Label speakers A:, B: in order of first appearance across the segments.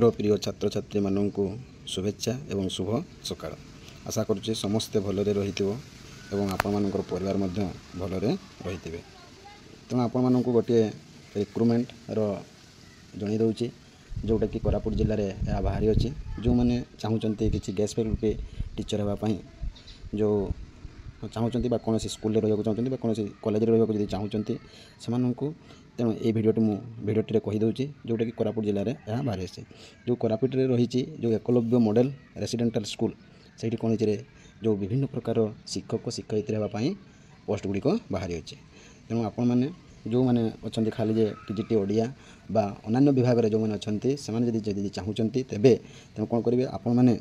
A: मोर प्रिय छात्र छात्री मानू शुभेच्छा एवं शुभ सकाळ। आशा करुच्चे समस्ते भलरे रही आपण मानकर परिवार मध्य भलरे रही। तेणु आपण मानक गोटे रिक्रुटमेंट जन दूसरी जोटा कि कोरापुट जिले में यह बाहरी अच्छी जो मैंने चाहते कि गेस्ट फैकल्टी टीचर होगापी जो चाहते कौन स्कूल रहा चाहते कौन कॉलेज रहा चाहते से तेणु ये भिडियोटी कहीदे जोटा कि कोरापुट जिले में यह बाहरी आसी जो कोरापुट रही जो एकलव्य मॉडल रेसिडेंटाल स्कूल से कौन जो विभिन्न प्रकार शिक्षक शिक्षयित्री होगापी पोस्ट गुड़िक बाहरी अच्छे। तेणु आपण मैंने जो मैंने अच्छा खाली जे टीजीटी ओडिया बा अन्य विभाग में जो मैंने अच्छा से चाहते तेबे तेणु कौन करेंगे आपण मैंने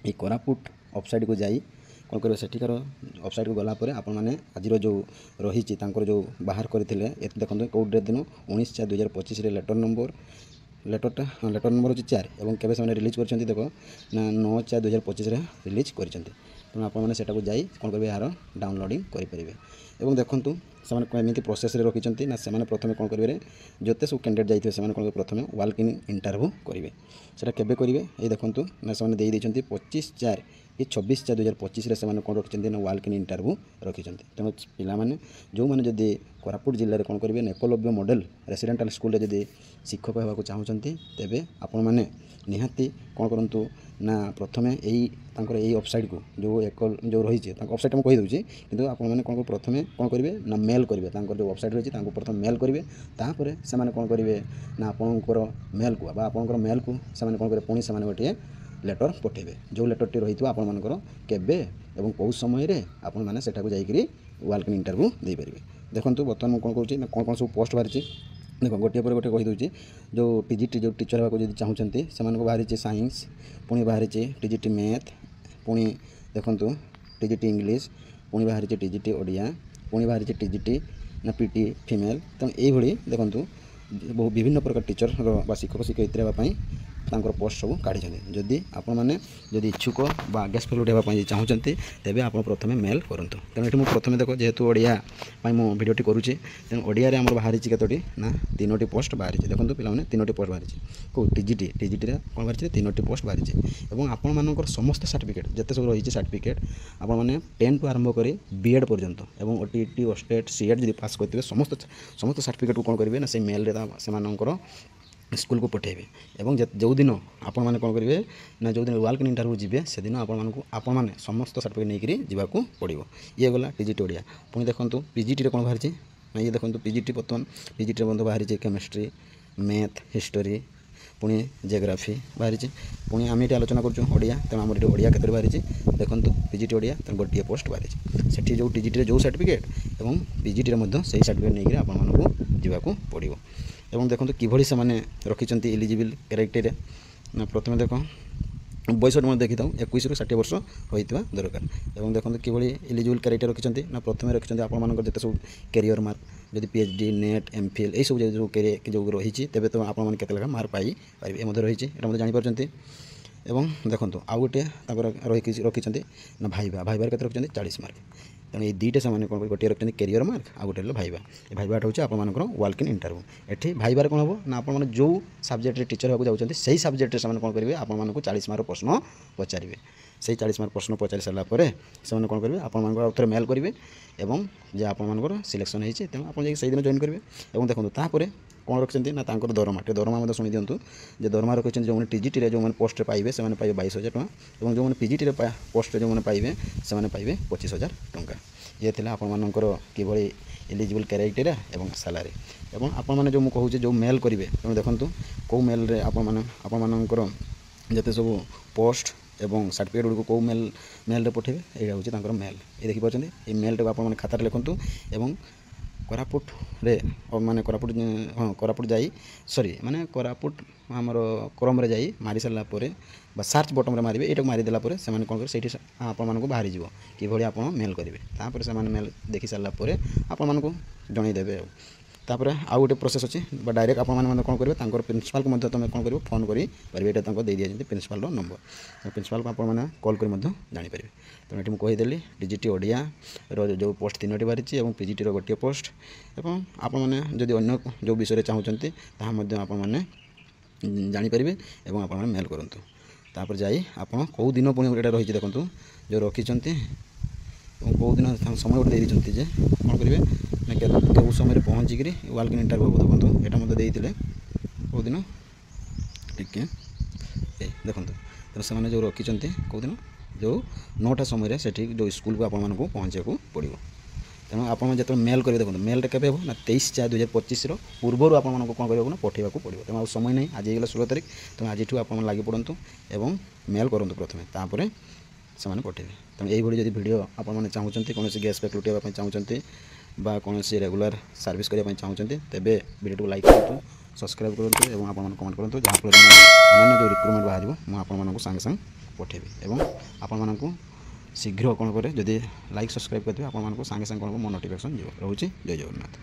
A: ये कोरापुट वेबसाइट को जाई कौन करेंगे सेठिकार वेबसाइट को गलापर आपण मैंने आज जो रही जो बाहर करते देखते कौ डेट दिन 19/4/2025 लेटर नंबर अच्छी 4 और केवे से रिलीज कर देख ना 9/4/2025 रिलीज कर तेणु आपको जाई कौन करेंगे यार डाउनलोडिंग करेंगे। और देखूँ से प्रोसेस रखी ना से प्रथम कौन करेंगे जोते सब कैंडिडेट जाइए से कौन प्रथम वाल्क इन इंटरव्यू करेंगे से केवे करेंगे ये देखूँ ना से 25/4/2025 से कौन रखी ना वाल्क इन इंटरव्यू रखी। तेणु पाने जो मैंने जदि कोरापुट जिले में कौन करेंगे एकलव्य मॉडल रेसिडेंटाल स्कूल जदि शिक्षक होगा चाहते तेबे आपण मैंने निहाती कौन करूँ ना प्रथम यही वेबसाइट को जो रही वेबसाइट मुझे कहीदे कि आपने कौन प्रथम कौन करेंगे ना मेल करेंगे जो वेबसाइट रही प्रथम मेल करेंगे तापर से कौन करेंगे ना आपणकर मेल को आपणकर मेल को से कौन करेंगे पुणी से गोटे लेटर पठेबे जो लेटरटी रही आपणकर केबे एवं कौ समय आपण मैंने सेठा जाकि वाल्क इन इंटरव्यू दे पारे। देखो बर्तमान कौन कौन कौन सब पोस्ट बाहरी देख गोटे पर गोटे कहीदे जो टीजीटी जो टीचर होगा चाहते से बाहरी साइंस पुणी बाहरी टीजीटी मैथ पुणी देखूँ टीजीटी इंग्लीश पुणी बाहरी टीजीटी ओडिया पुणी बाहरी टीजीटी ना पीटी फीमेल। तेणु ये देखूँ विभिन्न प्रकार टीचर शिक्षक शिक्षयित्री होगापी पोस्ट सब काढ़ी जदि आपण मैंने जदि इच्छुक बा गेस्ट फैकल्टी होगापी चाहते तेबे आप प्रथम मेल करूँ। तेणु ये प्रथम देख जेहेतु ओडिया मु भिडियोटी करुँची तेणु ओडिया आम बाहरी कतोटी ना 3टी पोस्ट बाहरी देखो पे 3टी पोस्ट बाहरी कौ टीजीटी कौन बाहरी 3टी पोस्ट बाहरी और आपण मानकर समस्त सर्टिफिकेट जिते सब रही सर्टिफिकेट आपण मैंने 10 टू आरंभ कर बीएड पर्यंत और ओटीटी ओस्टेट सीएड जब पास करते समस्त सर्टिफिकेट को कौन करेंगे ना से मेल से स्कूल को पठेबे और जो दिन आपण मैंने कौन करेंगे ना जो दिन वाल्क इन इंटरव्यू जी से दिन आपण मैंने समस्त सर्टिफिकेट नहीं जावाक पड़ो। ये गला टीजीटी ओडिया पुणी देखो पीजीटी कौन बाहरी ना ये देखो पीजीटी बर्तमान पीजीटी बंधु बाहरी केमिस्ट्री मैथ हिस्टोरी पुणी जियोग्राफी बाहरी पुणी आम ये आलोचना करिया तेणु आम ओडिया केत बाहरी देखो पीजीटी ओडिया गोटे पोस्ट बाहरी से जो टीजीटी जो सर्टिफिकेट और पीजीटी से सर्टिफिकेट नहीं आपको जावाक पड़ो। और देखो किभली से मैंने रखी एलिजिबल क्राइटेरिया ना प्रथम देख बयस देखी था 21 ରୁ 60 वर्ष होता दरकार और देखो किभली एलिजिबल क्राइटेरिया रखी ना प्रथम रखी आपंकर जिते सब कैरियर मार्क जब पीएचडी नेट एमफिल यही सब जो रही तेज तो आपके लेखा मार्क पाई पारे रही जानीपार। और देखो आउ गोटे रखी ना भाइबार के रखी 40 मार्क तेणु ये दुईटा से कौन गोटे रखते कैरियर मार्क आ गोटे भाइबा भाइबाटा हूँ आपर वाल्क इन इंटरव्यू एठी भाइबार कौन हम ना आप जो सब्जेक्ट टीचर होगा जाऊँच से सब्जेक्ट से कौन करेंगे आपको 40 मार्क प्रश्न पचारे से 40 मार्क प्रश्न पचारि सारापर से कौन करेंगे आपरे मेल करेंगे और जे आपर सिलेक्शन होती तेणु आप दिन जॉइन करेंगे। और देखो तापर कौन रखिंट ना दरमा शुणी दिंतु जो दरमा रखी जो टीजीटी जो पोस्ट पाइबे से पाइबे 22,000 टଙ୍କା और जो पीजीटी पोस्ट जो पाइबे से पाइबे 25,000 टଙ୍କା। ये थी आपर किभली एलिजिबल क्राइटेरिया और सैलरी और आपने जो मुझे जो मेल करेंगे तेणु देखूँ कौ मेल आपणकर जिते सब पोस्ट एवं सर्टिफिकेट गुड़ी कौ मेल पठेबे ये हूँ मेल ये देखिए ये मेल टाक आप खातार लिखुँ और कोरापुट रे माने कोरापुट हाँ कोरापुट जाई सॉरी माने कोरापुट आमर क्रम रे जाई मारी सारा बा सर्च बटन रे मारे ये मारिदेला से कौन कर आपको बाहरी जीव कि आप मेल करेंगे तापर से मेल देखी सारापर आपको जनईदेवे। तापर आउ गोटे प्रोसेस अच्छी डायरेक्ट आप कौन करेंगे प्रिंसिपाल को तुम कौन कर फोन करें ये दे दिया प्रिंसिपाल नंबर प्रिंसिपाल को आप कॉल कर जानीपर। तेणु ये मुझेदेली टीजीटी ओडिया जो पोस्ट 3टी बाहरी और पीजीटी गोटे पोस्ट और आपने जदि अन्य जो विषय चाहते आपने ଜାଣିପାରିବେ ଏବଂ ଆପଣମାନେ ମେଲ୍ କରନ୍ତୁ। ତାପରେ ଯାଇ ଆପଣ କେଉଁ ଦିନ ପୁଣି ଏଇଟା ରହିଛି ଦେଖନ୍ତୁ ଯେଉଁ ରଖିଛନ୍ତି ଏବଂ କେଉଁ ଦିନ ସମୟ ଗୋଟେ ଦେଇଛନ୍ତି ଯେ କ'ଣ କରିବେ ନା କେଉଁ ସମୟରେ ପହଞ୍ଚିକିରି ୱାଲ୍କ ଇନ୍ ଇଣ୍ଟରଭ୍ୟୁ ହେବ ଦେଖନ୍ତୁ ଏଇଟା ମୋତେ ଦେଇଥିଲେ କେଉଁ ଦିନ ଟିକେ ଦେଖନ୍ତୁ ତେଣୁ ସେମାନେ ଯେଉଁ ରଖିଛନ୍ତି କେଉଁଦିନ ଯେଉଁ 9ଟା ସମୟରେ ସେଠି ଯେଉଁ ସ୍କୁଲକୁ ଆପଣମାନଙ୍କୁ ପହଞ୍ଚିବାକୁ ପଡ଼ିବ। ତେଣୁ ଆପଣ ଯେତେବେଳେ ମେଲ୍ କରିବେ ଦେଖନ୍ତୁ ମେଲ୍ଟା କେବେ ହେବ ନା 23/4/2025 ପୂର୍ବରୁ ଆପଣମାନଙ୍କୁ କ'ଣ କରିବାକୁ ନା ପଠାଇବାକୁ ପଡ଼ିବ। ତେଣୁ ଆଉ ସମୟ ନାହିଁ, ଆଜି ହେଇଗଲା 16 ତାରିଖ। ତେଣୁ ଆଜିଠୁ ଆପଣ ଲାଗି ପଡ଼ନ୍ତୁ ଏବଂ ମେଲ୍ କରନ୍ତୁ ପ୍ରଥମେ, ତାପରେ ସେମାନେ ପଠାଇବେ। ତେଣୁ ଏଇଭଳି ଯଦି ଭିଡ଼ିଓ ଆପଣମାନେ ଚାହୁଁଛନ୍ତି କୌଣସି ଗ୍ୟାସ୍ ପ୍ୟାକ୍ ଲୁଟିବା ପାଇଁ ଚାହୁଁଛନ୍ତି ବା କୌଣସି ରେଗୁଲାର ସର୍ଭିସ୍ କରିବା ପାଇଁ ଚାହୁଁଛନ୍ତି ତେବେ ଭିଡ଼ିଓକୁ ଲାଇକ୍ କରନ୍ତୁ, ସବସ୍କ୍ରାଇବ୍ କରନ୍ତୁ ଏବଂ ଆପଣମାନେ କମେଣ୍ଟ କରନ୍ତୁ, ଯାହାଫଳରେ ଅନ୍ୟାନ୍ୟ ଯେଉଁ ରିକ୍ରୁଟମେଣ୍ଟ ବାହାରିବ ମୁଁ ଆପଣମାନଙ୍କୁ ସାଙ୍ଗେ ସାଙ୍ଗେ ପଠାଇବି ଏବଂ ଆପଣମାନଙ୍କୁ ଶୀଘ୍ର କ'ଣ କରେ ଯଦି ଲାଇକ୍ ସବସ୍କ୍ରାଇବ୍ କରିଦେବେ ଆପଣମାନଙ୍କୁ ସାଙ୍ଗେ ସାଙ୍ଗେ କ'ଣ ମୋ ନୋଟିଫିକେସନ୍ ଯିବ। ରହୁଛି, ଜୟ ଜଗନ୍ନାଥ।